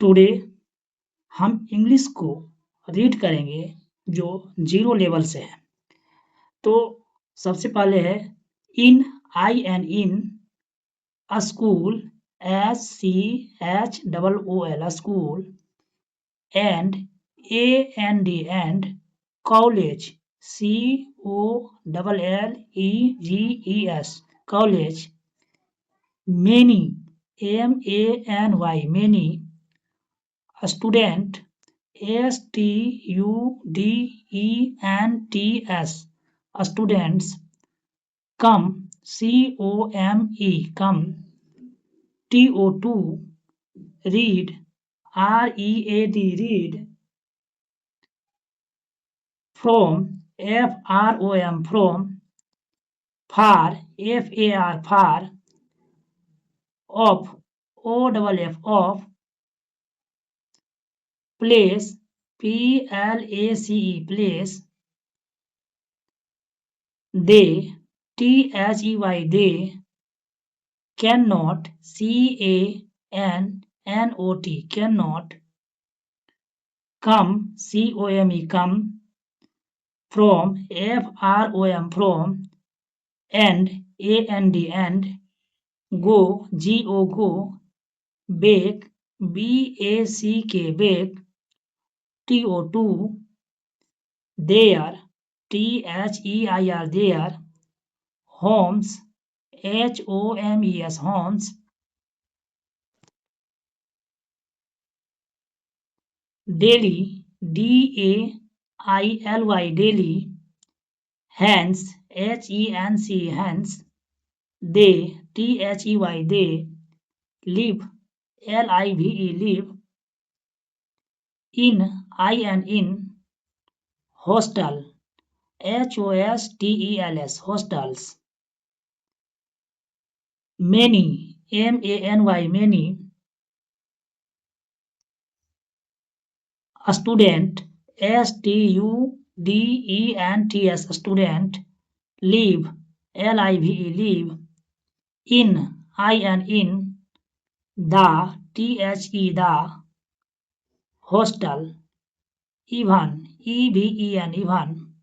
Today हम English को read करेंगे जो 0 लेवल से है। तो सबसे पहले है in, I N in, school, SCHOOL school, and AND and, college, COLLEGES college, many, MANY many, student, STUDENTS students, come, COME come, TO2 read, READ read, from, FROM from, far, FAR far, of, OFF of, place, PLACE place, they, THEY they, cannot, CANNOT cannot, come, COME come, from, FROM from, and, AND, go, GO go, bake, BACK bake, TO2, there, THEIR there, homes, HOMES homes, daily, DAILY daily, hence, HENC hence, they, THEY they, live, LIVE live, in, hostel, HOSTELS hostels, many, MANY many, student, STUDENTS student, live, LIVE live, in, the, the, hostel, even, even,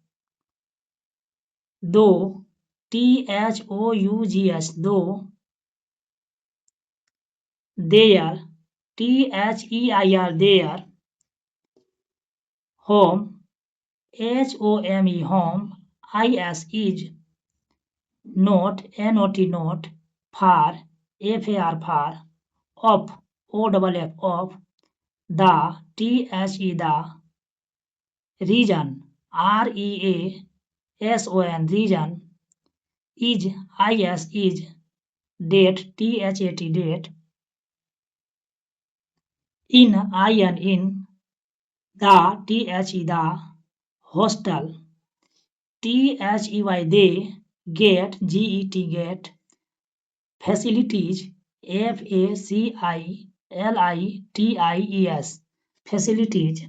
though, THOUGS though, there, THEIR there, home, HOME home, is, not, NOT far, FAR far, of, OFF of, the, the, region, REASON region, is, is, date, THAT date, in, the, the, hostel, THEY they, get, GET get, facilities, FACILITIES facilities,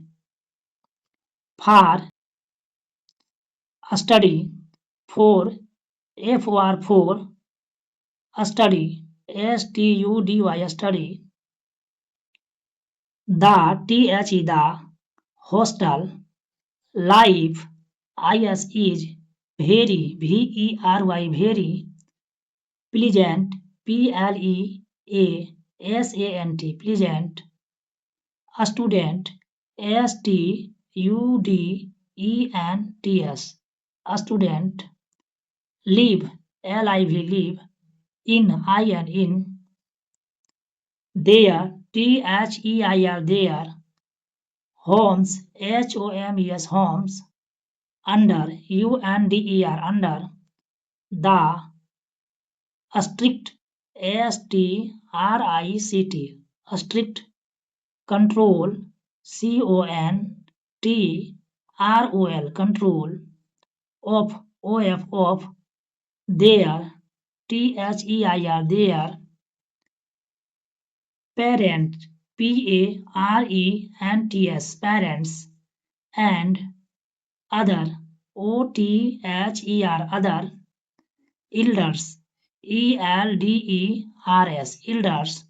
for, study, for, FOR study, STUDY study, the, hostel, life, is, very, VERY very, pleasant, PLEASANT pleasant, student, STUDENTS student, live, LIVE live, in, there, THEIR there, homes, HOMES homes, under, UNDER under, the, strict, STRICT strict, control, CONTROL control, of, OFF there, THEIR there, parent, PARENTS parents, and, other, OTHER other, elders, ELDERS elders,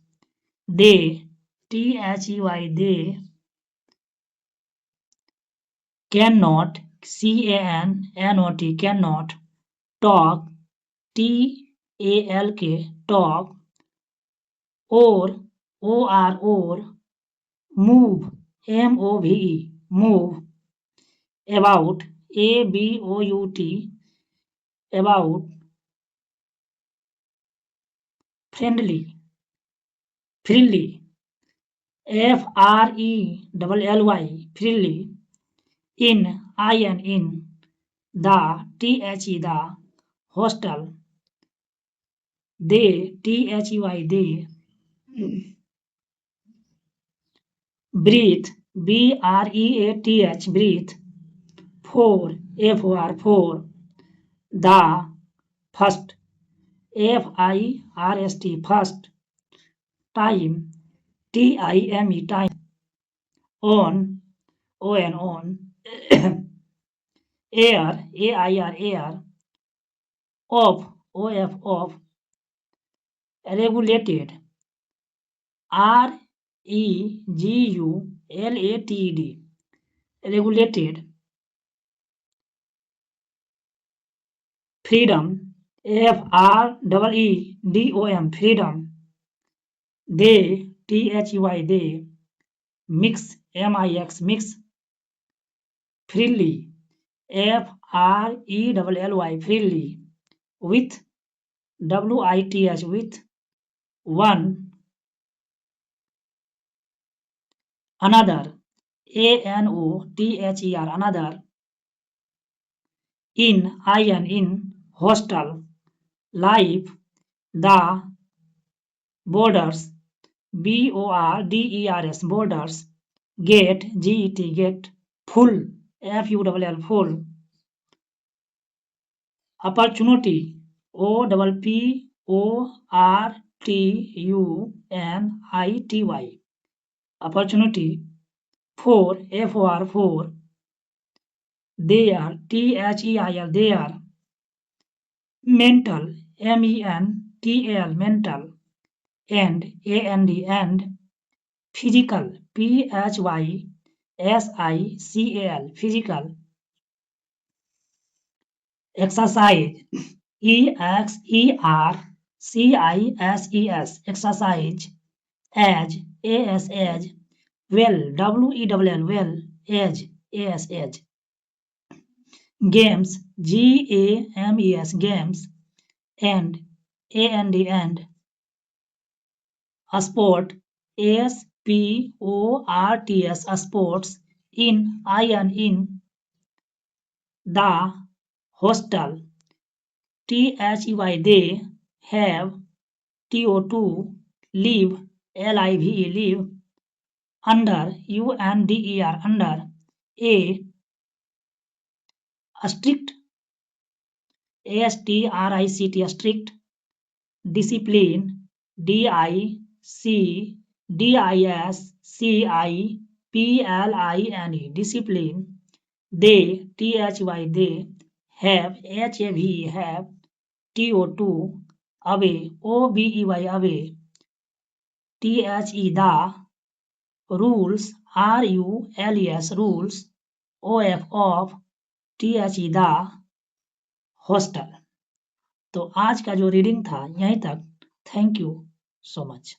they, THEY, they cannot, CANNOT, cannot, talk, TALK, talk, or move, MOVE, move, about, ABOUT, about, friendly, freely, FRELLY, freely, in, the, the, hostel, they, they, breathe, BREATH, breathe, for, for, the, first, FIRST, first, time, TIME, time, on, on, air, air, off, off, regulated, REGULATED, regulated, freedom, FREEDOM, freedom, they, THEY, they, mix, MIX, mix, freely, FRELLY, freely, with, WITH, with, one, another, ANOTHER, another, in, hostel, life, the, borders, BORDERS, borders, get, GET, get, full, FULL, full, opportunity, OPPORTUNITY, opportunity, for, for, there, THEIR, there, mental, MENTAL, mental, and, physical, PHYSICAL, physical, exercise, EXERCISES, exercise, as, well, WELL, well, as, games, GAMES, games, and, sport, SPORTS, sports, in, the, hostel, THEY, they, have, TO2, live, LIVE, live, under, UNDER, under, a strict, ASTRICT, strict, discipline, DICDISCIPLINE, discipline, they, THY, they, have, HAVE, have, TO2, away, OBEY, away, THE, the, rules, RULES, rules, OF, THE, the, hostel। तो आज का जो reading था यहीं तक। Thank you so much.